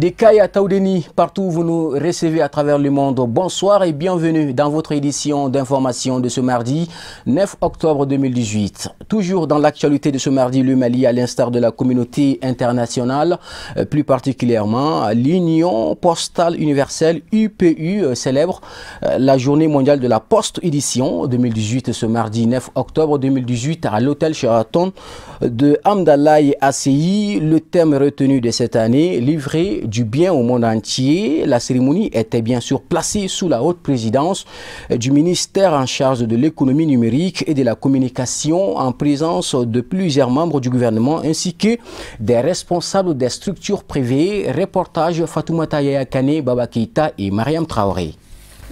Des Kaya Taoudeni, partout où vous nous recevez à travers le monde, bonsoir et bienvenue dans votre édition d'information de ce mardi 9 octobre 2018. Toujours dans l'actualité de ce mardi, le Mali, à l'instar de la communauté internationale, plus particulièrement l'Union Postale Universelle UPU célèbre la journée mondiale de la Poste édition 2018 ce mardi 9 octobre 2018 à l'hôtel Sheraton de Hamdallah ACI. Le thème retenu de cette année, livrer du bien au monde entier. La cérémonie était bien sûr placée sous la haute présidence du ministère en charge de l'économie numérique et de la communication en présence de plusieurs membres du gouvernement ainsi que des responsables des structures privées. Reportage Fatoumata Yayakane, Baba Keita et Mariam Traoré.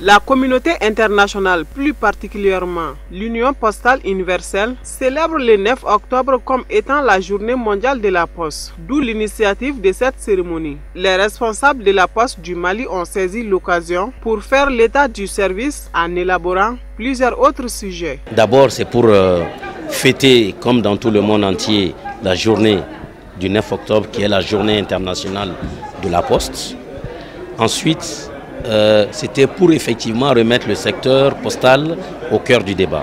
La communauté internationale, plus particulièrement l'Union Postale Universelle, célèbre le 9 octobre comme étant la journée mondiale de la Poste, d'où l'initiative de cette cérémonie. Les responsables de la Poste du Mali ont saisi l'occasion pour faire l'état du service en élaborant plusieurs autres sujets. D'abord, c'est pour fêter, comme dans tout le monde entier, la journée du 9 octobre, qui est la journée internationale de la Poste. Ensuite, c'était pour effectivement remettre le secteur postal au cœur du débat.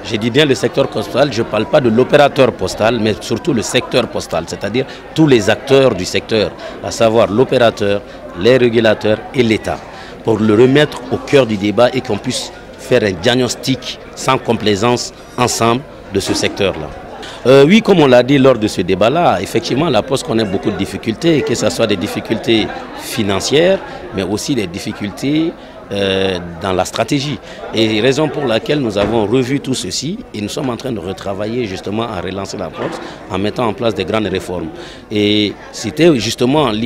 J'ai dit bien le secteur postal, je ne parle pas de l'opérateur postal, mais surtout le secteur postal, c'est-à-dire tous les acteurs du secteur, à savoir l'opérateur, les régulateurs et l'État, pour le remettre au cœur du débat et qu'on puisse faire un diagnostic sans complaisance ensemble de ce secteur-là. Oui, comme on l'a dit lors de ce débat-là, effectivement, la Poste connaît beaucoup de difficultés, que ce soit des difficultés financières, mais aussi des difficultés dans la stratégie. Et raison pour laquelle nous avons revu tout ceci et nous sommes en train de retravailler justement à relancer la Poste en mettant en place des grandes réformes. Et c'était justement l'un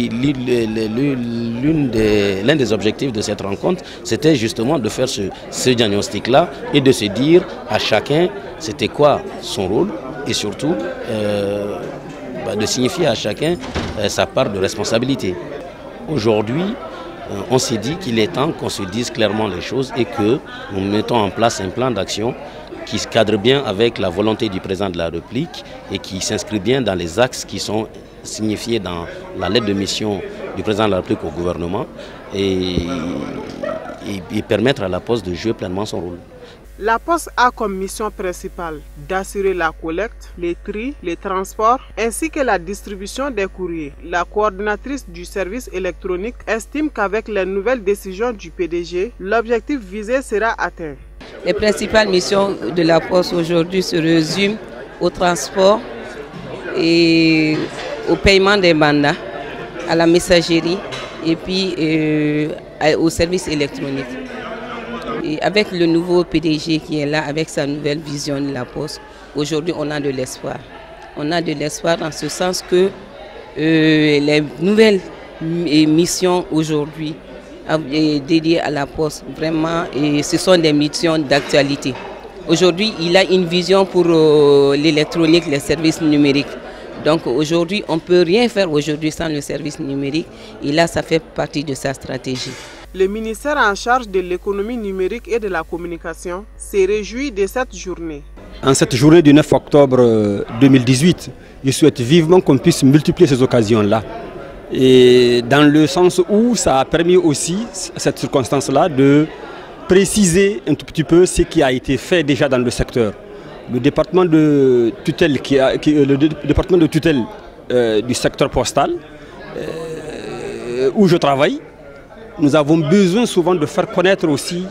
des objectifs de cette rencontre, c'était justement de faire ce diagnostic-là et de se dire à chacun c'était quoi son rôle et surtout de signifier à chacun sa part de responsabilité. Aujourd'hui, on s'est dit qu'il est temps qu'on se dise clairement les choses et que nous mettons en place un plan d'action qui se cadre bien avec la volonté du président de la République et qui s'inscrit bien dans les axes qui sont signifiés dans la lettre de mission du président de la République au gouvernement et permettre à la Poste de jouer pleinement son rôle. La Poste a comme mission principale d'assurer la collecte, les tri, les transports ainsi que la distribution des courriers. La coordinatrice du service électronique estime qu'avec les nouvelles décisions du PDG, l'objectif visé sera atteint. Les principales missions de la Poste aujourd'hui se résument au transport et au paiement des mandats, à la messagerie et puis au service électronique. Et avec le nouveau PDG qui est là, avec sa nouvelle vision de la Poste, aujourd'hui on a de l'espoir. On a de l'espoir dans ce sens que les nouvelles missions aujourd'hui dédiées à la Poste, vraiment, ce sont des missions d'actualité. Aujourd'hui, il a une vision pour l'électronique, les services numériques. Donc aujourd'hui, on ne peut rien faire aujourd'hui sans le service numérique et là, ça fait partie de sa stratégie. Le ministère en charge de l'économie numérique et de la communication s'est réjoui de cette journée. En cette journée du 9 octobre 2018, je souhaite vivement qu'on puisse multiplier ces occasions-là. Et dans le sens où ça a permis aussi, cette circonstance-là, de préciser un tout petit peu ce qui a été fait déjà dans le secteur. Le département de tutelle, du secteur postal, où je travaille, nous avons besoin souvent de faire connaître aussi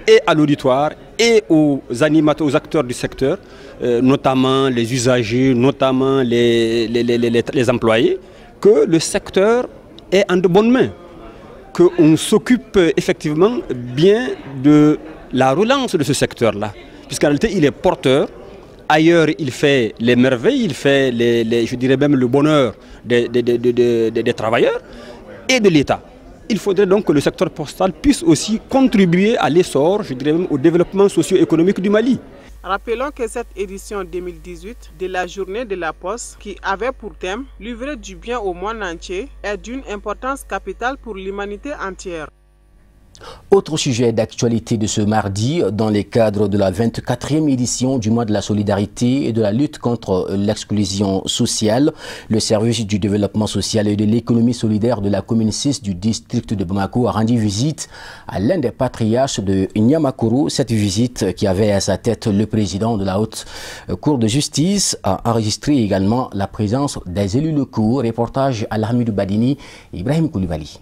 et à l'auditoire et aux animateurs, aux acteurs du secteur, notamment les usagers, notamment les employés, que le secteur est en de bonnes mains, qu'on s'occupe effectivement bien de la relance de ce secteur-là, puisqu'en réalité il est porteur. Ailleurs, il fait les merveilles, il fait je dirais même le bonheur des travailleurs et de l'État. Il faudrait donc que le secteur postal puisse aussi contribuer à l'essor, je dirais même au développement socio-économique du Mali. Rappelons que cette édition 2018 de la journée de la Poste, qui avait pour thème « Livrer du bien au monde entier », est d'une importance capitale pour l'humanité entière. Autre sujet d'actualité de ce mardi, dans le cadre de la 24e édition du mois de la solidarité et de la lutte contre l'exclusion sociale, le service du développement social et de l'économie solidaire de la commune 6 du district de Bamako a rendu visite à l'un des patriarches de Niamakuru. Cette visite, qui avait à sa tête le président de la haute cour de justice, a enregistré également la présence des élus locaux. Reportage à Hamidou Badini, Ibrahim Koulibaly.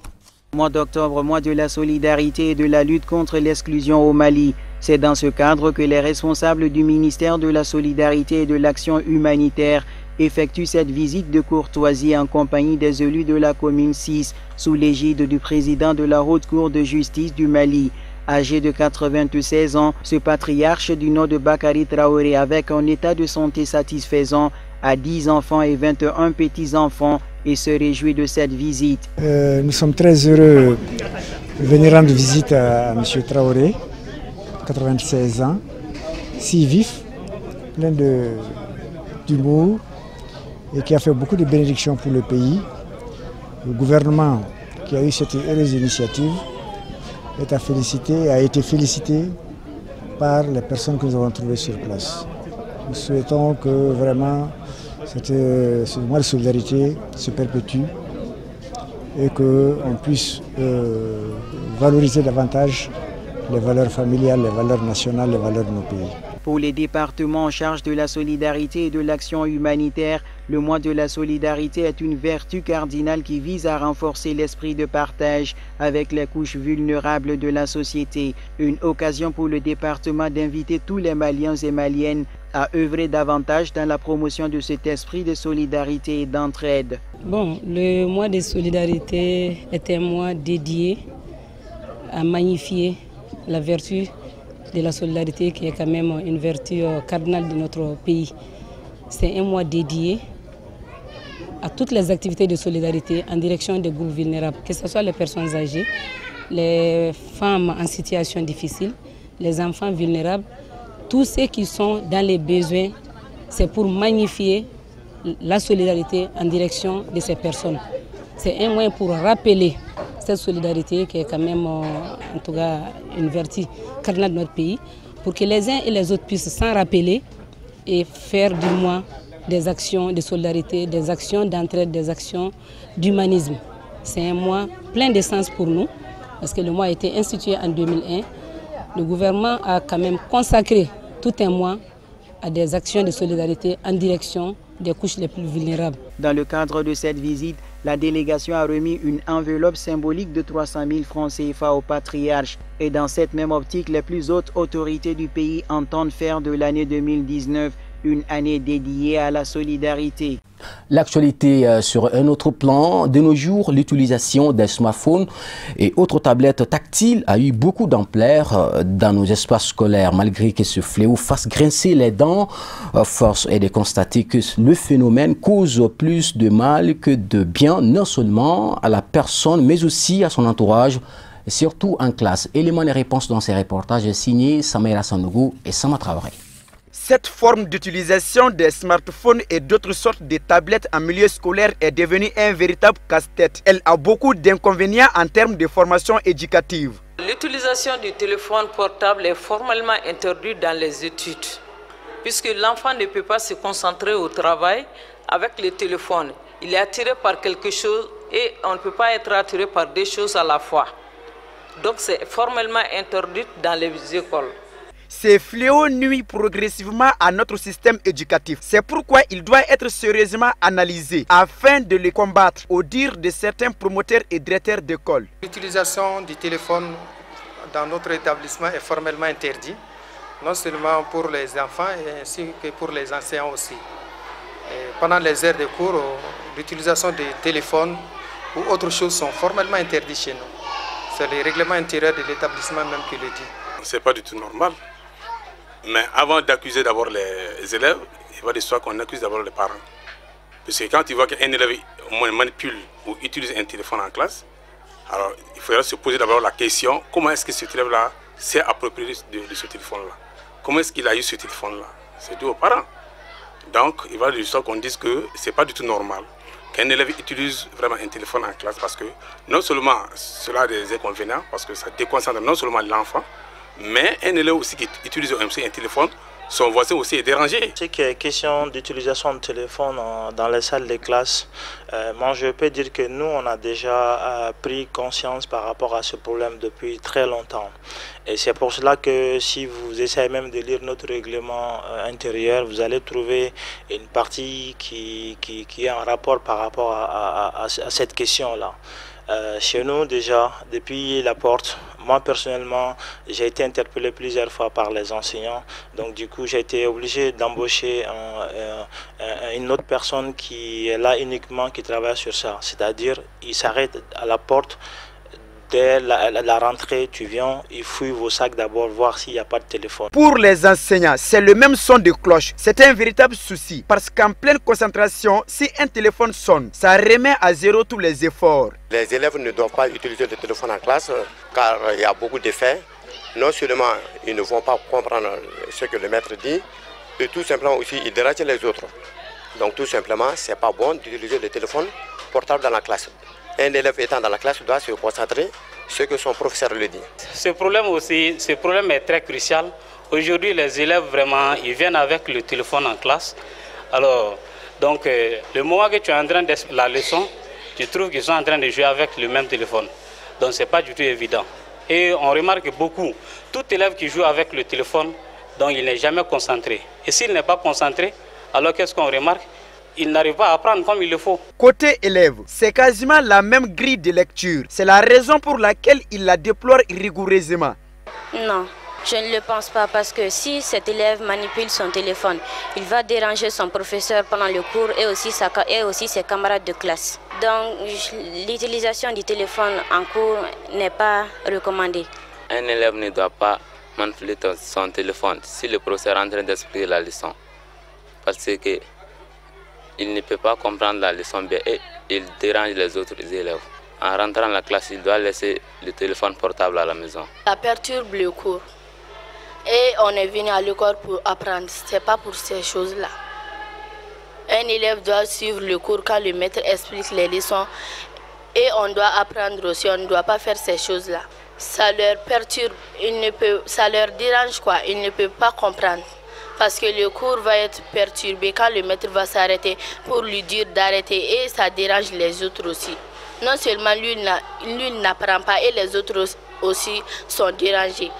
Mois d'octobre, mois de la solidarité et de la lutte contre l'exclusion au Mali. C'est dans ce cadre que les responsables du ministère de la Solidarité et de l'Action humanitaire effectuent cette visite de courtoisie en compagnie des élus de la commune 6 sous l'égide du président de la Haute Cour de justice du Mali. Âgé de 96 ans, ce patriarche du nom de Bakari Traoré, avec un état de santé satisfaisant, a 10 enfants et 21 petits-enfants et se réjouit de cette visite. Nous sommes très heureux de venir rendre visite à M. Traoré, 96 ans, si vif, plein d'humour et qui a fait beaucoup de bénédictions pour le pays. Le gouvernement qui a eu cette heureuse initiative est à féliciter, a été félicité par les personnes que nous avons trouvées sur place. Nous souhaitons que vraiment ce mois de solidarité se perpétue et qu'on puisse valoriser davantage les valeurs familiales, les valeurs nationales, les valeurs de nos pays. Pour les départements en charge de la solidarité et de l'action humanitaire, le mois de la solidarité est une vertu cardinale qui vise à renforcer l'esprit de partage avec les couches vulnérables de la société. Une occasion pour le département d'inviter tous les Maliens et Maliennes à œuvrer davantage dans la promotion de cet esprit de solidarité et d'entraide. Bon, le mois de solidarité est un mois dédié à magnifier la vertu de la solidarité, qui est quand même une vertu cardinale de notre pays. C'est un mois dédié à toutes les activités de solidarité en direction des groupes vulnérables, que ce soit les personnes âgées, les femmes en situation difficile, les enfants vulnérables, tous ceux qui sont dans les besoins. C'est pour magnifier la solidarité en direction de ces personnes. C'est un moyen pour rappeler cette solidarité qui est quand même, en tout cas, une vertu cardinale de notre pays, pour que les uns et les autres puissent s'en rappeler et faire du mois des actions de solidarité, des actions d'entraide, des actions d'humanisme. C'est un mois plein de sens pour nous, parce que le mois a été institué en 2001. Le gouvernement a quand même consacré tout un mois à des actions de solidarité en direction des couches les plus vulnérables. Dans le cadre de cette visite, la délégation a remis une enveloppe symbolique de 300 000 francs CFA au patriarche. Et dans cette même optique, les plus hautes autorités du pays entendent faire de l'année 2019 une année dédiée à la solidarité. L'actualité sur un autre plan, de nos jours, l'utilisation des smartphones et autres tablettes tactiles a eu beaucoup d'ampleur dans nos espaces scolaires. Malgré que ce fléau fasse grincer les dents, force est de constater que le phénomène cause plus de mal que de bien, non seulement à la personne, mais aussi à son entourage, surtout en classe. Élément de réponse dans ces reportages est signé Samaïra Sanougou et Sama Traoré. Cette forme d'utilisation des smartphones et d'autres sortes de tablettes en milieu scolaire est devenue un véritable casse-tête. Elle a beaucoup d'inconvénients en termes de formation éducative. L'utilisation du téléphone portable est formellement interdite dans les études, puisque l'enfant ne peut pas se concentrer au travail avec le téléphone. Il est attiré par quelque chose et on ne peut pas être attiré par deux choses à la fois. Donc c'est formellement interdit dans les écoles. Ces fléaux nuisent progressivement à notre système éducatif. C'est pourquoi il doit être sérieusement analysé afin de les combattre, au dire de certains promoteurs et directeurs d'école. L'utilisation du téléphone dans notre établissement est formellement interdite, non seulement pour les enfants, ainsi que pour les enseignants aussi. Et pendant les heures de cours, l'utilisation des téléphones ou autres choses sont formellement interdites chez nous. C'est le règlement intérieur de l'établissement même qui le dit. Ce n'est pas du tout normal. Mais avant d'accuser d'abord les élèves, il va de soi qu'on accuse d'abord les parents. Parce que quand tu vois qu'un élève manipule ou utilise un téléphone en classe, alors il faudra se poser d'abord la question, comment est-ce que cet élève-là s'est approprié de ce téléphone-là? Comment est-ce qu'il a eu ce téléphone-là? C'est dû aux parents. Donc il va de soi qu'on dise que ce n'est pas du tout normal qu'un élève utilise vraiment un téléphone en classe, parce que non seulement cela a des inconvénients, parce que ça déconcentre non seulement l'enfant, mais un élève aussi qui utilise un téléphone, son voisin aussi est dérangé. Ce qui est question d'utilisation de téléphone dans les salles de classe, moi je peux dire que nous on a déjà pris conscience par rapport à ce problème depuis très longtemps. Et c'est pour cela que si vous essayez même de lire notre règlement intérieur, vous allez trouver une partie qui est en rapport par rapport à cette question-là. Chez nous déjà, depuis la porte, moi personnellement, j'ai été interpellé plusieurs fois par les enseignants. Donc du coup, j'ai été obligé d'embaucher une autre personne qui est là uniquement, qui travaille sur ça. C'est-à-dire, il s'arrête à la porte. Dès la rentrée, tu viens, il fouille vos sacs d'abord, voir s'il n'y a pas de téléphone. Pour les enseignants, c'est le même son de cloche. C'est un véritable souci. Parce qu'en pleine concentration, si un téléphone sonne, ça remet à zéro tous les efforts. Les élèves ne doivent pas utiliser le téléphone en classe car il y a beaucoup d'effets. Non seulement ils ne vont pas comprendre ce que le maître dit, et tout simplement aussi ils dérangent les autres. Donc tout simplement, ce n'est pas bon d'utiliser le téléphone portable dans la classe. Un élève étant dans la classe doit se concentrer sur ce que son professeur lui dit. Ce problème est très crucial. Aujourd'hui, les élèves vraiment, ils viennent avec le téléphone en classe. Alors, donc, le moment que tu es en train de la leçon, tu trouves qu'ils sont en train de jouer avec le même téléphone. Donc, ce n'est pas du tout évident. Et on remarque beaucoup, tout élève qui joue avec le téléphone, donc il n'est jamais concentré. Et s'il n'est pas concentré, alors qu'est-ce qu'on remarque? Il n'arrive pas à apprendre comme il le faut. Côté élève, c'est quasiment la même grille de lecture. C'est la raison pour laquelle il la déplore rigoureusement. Non, je ne le pense pas parce que si cet élève manipule son téléphone, il va déranger son professeur pendant le cours et aussi ses camarades de classe. Donc l'utilisation du téléphone en cours n'est pas recommandée. Un élève ne doit pas manipuler son téléphone si le professeur est en train d'expliquer la leçon. Parce que il ne peut pas comprendre la leçon bien et il dérange les autres élèves. En rentrant dans la classe, il doit laisser le téléphone portable à la maison. Ça perturbe le cours. Et on est venu à l'école pour apprendre. Ce n'est pas pour ces choses-là. Un élève doit suivre le cours quand le maître explique les leçons. Et on doit apprendre aussi. On ne doit pas faire ces choses-là. Ça leur perturbe. Ça leur dérange quoi. Ils ne peuvent pas comprendre. Parce que le cours va être perturbé quand le maître va s'arrêter pour lui dire d'arrêter et ça dérange les autres aussi. Non seulement lui n'apprend pas et les autres aussi sont dérangés.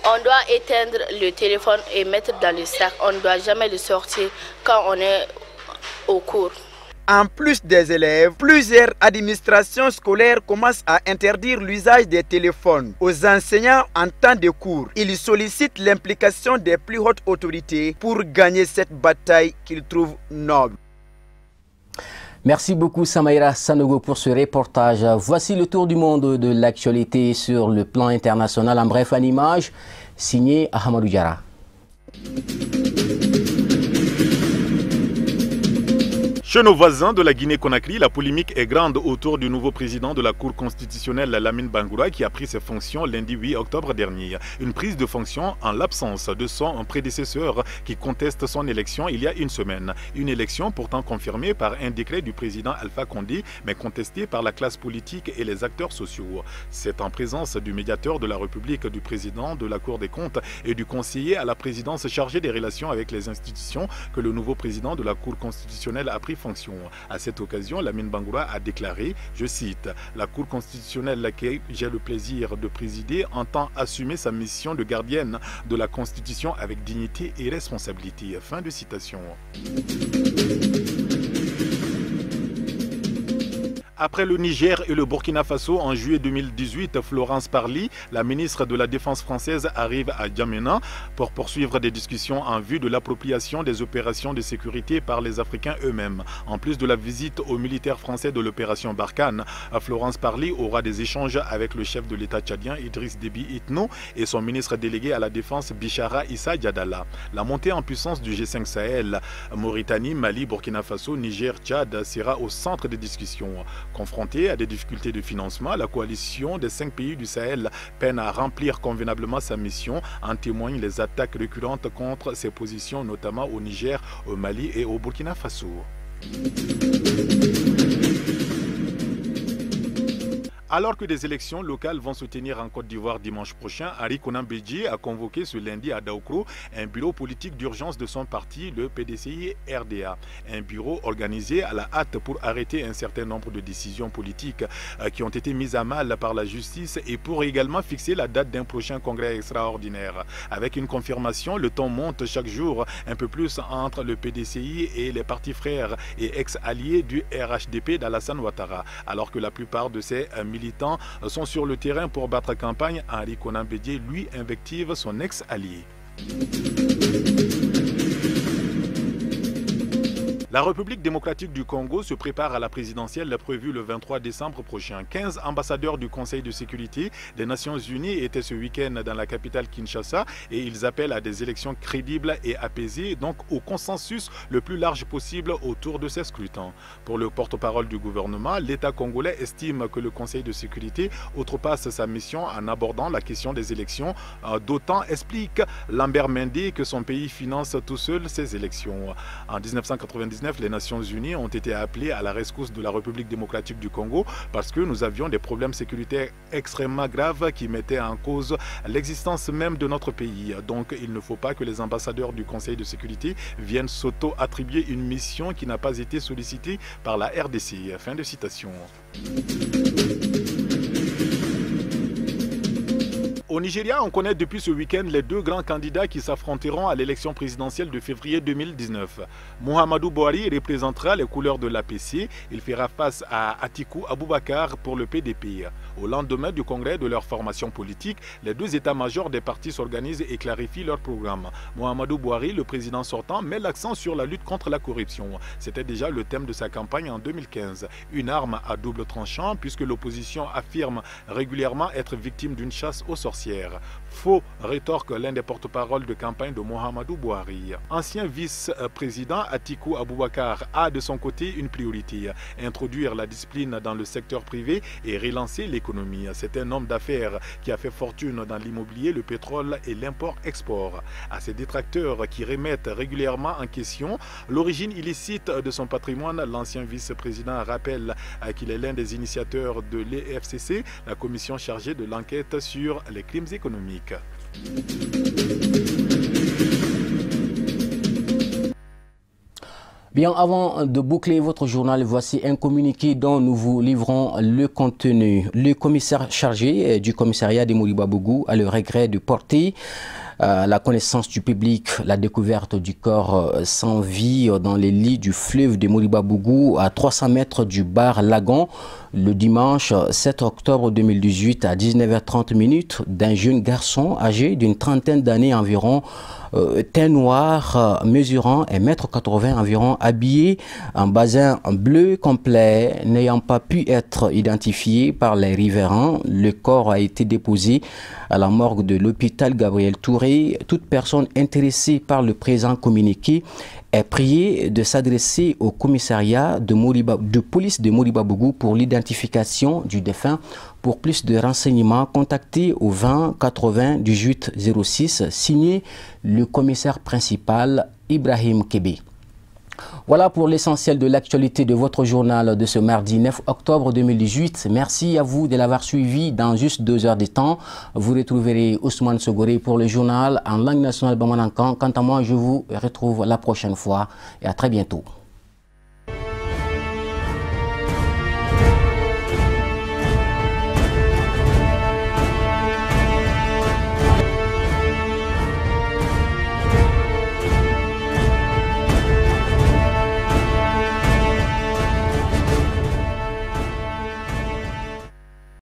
On doit éteindre le téléphone et mettre dans le sac. On ne doit jamais le sortir quand on est au cours. En plus des élèves, plusieurs administrations scolaires commencent à interdire l'usage des téléphones aux enseignants en temps de cours. Ils sollicitent l'implication des plus hautes autorités pour gagner cette bataille qu'ils trouvent noble. Merci beaucoup Samaïra Sanogo pour ce reportage. Voici le tour du monde de l'actualité sur le plan international en bref en images, signé Ahmadou Diarra. Chez nos voisins de la Guinée-Conakry, la polémique est grande autour du nouveau président de la Cour constitutionnelle, Lamine Bangoura, qui a pris ses fonctions lundi 8 octobre dernier. Une prise de fonction en l'absence de son prédécesseur qui conteste son élection il y a une semaine. Une élection pourtant confirmée par un décret du président Alpha Condé, mais contestée par la classe politique et les acteurs sociaux. C'est en présence du médiateur de la République, du président de la Cour des comptes et du conseiller à la présidence chargé des relations avec les institutions que le nouveau président de la Cour constitutionnelle a pris fonction. À cette occasion, Lamine Bangoura a déclaré, je cite, « La Cour constitutionnelle laquelle j'ai le plaisir de présider entend assumer sa mission de gardienne de la Constitution avec dignité et responsabilité. » Fin de citation. Après le Niger et le Burkina Faso en juillet 2018, Florence Parly, la ministre de la Défense française, arrive à N'Djamena pour poursuivre des discussions en vue de l'appropriation des opérations de sécurité par les Africains eux-mêmes. En plus de la visite aux militaires français de l'opération Barkhane, Florence Parly aura des échanges avec le chef de l'État tchadien Idriss Déby Itno et son ministre délégué à la Défense Bichara Issa Diadala. La montée en puissance du G5 Sahel, Mauritanie, Mali, Burkina Faso, Niger, Tchad sera au centre des discussions. Confrontée à des difficultés de financement, la coalition des 5 pays du Sahel peine à remplir convenablement sa mission. En témoignent les attaques récurrentes contre ses positions, notamment au Niger, au Mali et au Burkina Faso. Alors que des élections locales vont se tenir en Côte d'Ivoire dimanche prochain, Henri Konan Bédié a convoqué ce lundi à Daoukro un bureau politique d'urgence de son parti, le PDCI-RDA. Un bureau organisé à la hâte pour arrêter un certain nombre de décisions politiques qui ont été mises à mal par la justice et pour également fixer la date d'un prochain congrès extraordinaire. Avec une confirmation, le ton monte chaque jour un peu plus entre le PDCI et les partis frères et ex-alliés du RHDP d'Alassane Ouattara, alors que la plupart de ces militants sont sur le terrain pour battre campagne. Henri Konan Bédié, lui, invective son ex-allié. La République démocratique du Congo se prépare à la présidentielle prévue le 23 décembre prochain. 15 ambassadeurs du Conseil de sécurité des Nations Unies étaient ce week-end dans la capitale Kinshasa et ils appellent à des élections crédibles et apaisées, donc au consensus le plus large possible autour de ces scrutins. Pour le porte-parole du gouvernement, l'État congolais estime que le Conseil de sécurité outrepasse sa mission en abordant la question des élections. D'autant explique Lambert Mende que son pays finance tout seul ces élections. En 1999, les Nations Unies ont été appelées à la rescousse de la République démocratique du Congo parce que nous avions des problèmes sécuritaires extrêmement graves qui mettaient en cause l'existence même de notre pays. Donc il ne faut pas que les ambassadeurs du Conseil de sécurité viennent s'auto-attribuer une mission qui n'a pas été sollicitée par la RDC. Fin de citation. Au Nigeria, on connaît depuis ce week-end les deux grands candidats qui s'affronteront à l'élection présidentielle de février 2019. Muhammadu Buhari représentera les couleurs de l'APC. Il fera face à Atiku Abubakar pour le PDP. Au lendemain du congrès de leur formation politique, les deux états-majors des partis s'organisent et clarifient leur programme. Muhammadu Buhari, le président sortant, met l'accent sur la lutte contre la corruption. C'était déjà le thème de sa campagne en 2015. Une arme à double tranchant puisque l'opposition affirme régulièrement être victime d'une chasse aux sorcières. Faux, rétorque l'un des porte-parole de campagne de Muhammadu Buhari. Ancien vice-président Atiku Abubakar a de son côté une priorité, introduire la discipline dans le secteur privé et relancer l'économie. C'est un homme d'affaires qui a fait fortune dans l'immobilier, le pétrole et l'import-export. À ses détracteurs qui remettent régulièrement en question l'origine illicite de son patrimoine, l'ancien vice-président rappelle qu'il est l'un des initiateurs de l'EFCC, la commission chargée de l'enquête sur les crimes économiques. Bien, avant de boucler votre journal, voici un communiqué dont nous vous livrons le contenu. Le commissaire chargé du commissariat de Moriba-Bougou a le regret de porter la connaissance du public, la découverte du corps sans vie dans les lits du fleuve de Moriba-Bougou à 300 mètres du bar Lagon le dimanche 7 octobre 2018 à 19h30 d'un jeune garçon âgé d'une trentaine d'années environ, teint noir, mesurant 1,80 m environ, habillé en basin bleu complet, n'ayant pas pu être identifié par les riverains. Le corps a été déposé à la morgue de l'hôpital Gabriel Touré. Toute personne intéressée par le présent communiqué est priée de s'adresser au commissariat de police de Moriba-Bougou pour l'identification du défunt. Pour plus de renseignements, contactez au 20 80 18 06, signé le commissaire principal Ibrahim Kébé. Voilà pour l'essentiel de l'actualité de votre journal de ce mardi 9 octobre 2018. Merci à vous de l'avoir suivi. Dans juste 2 heures de temps, vous retrouverez Ousmane Sogoré pour le journal en langue nationale Bamanankan. Quant à moi, je vous retrouve la prochaine fois et à très bientôt.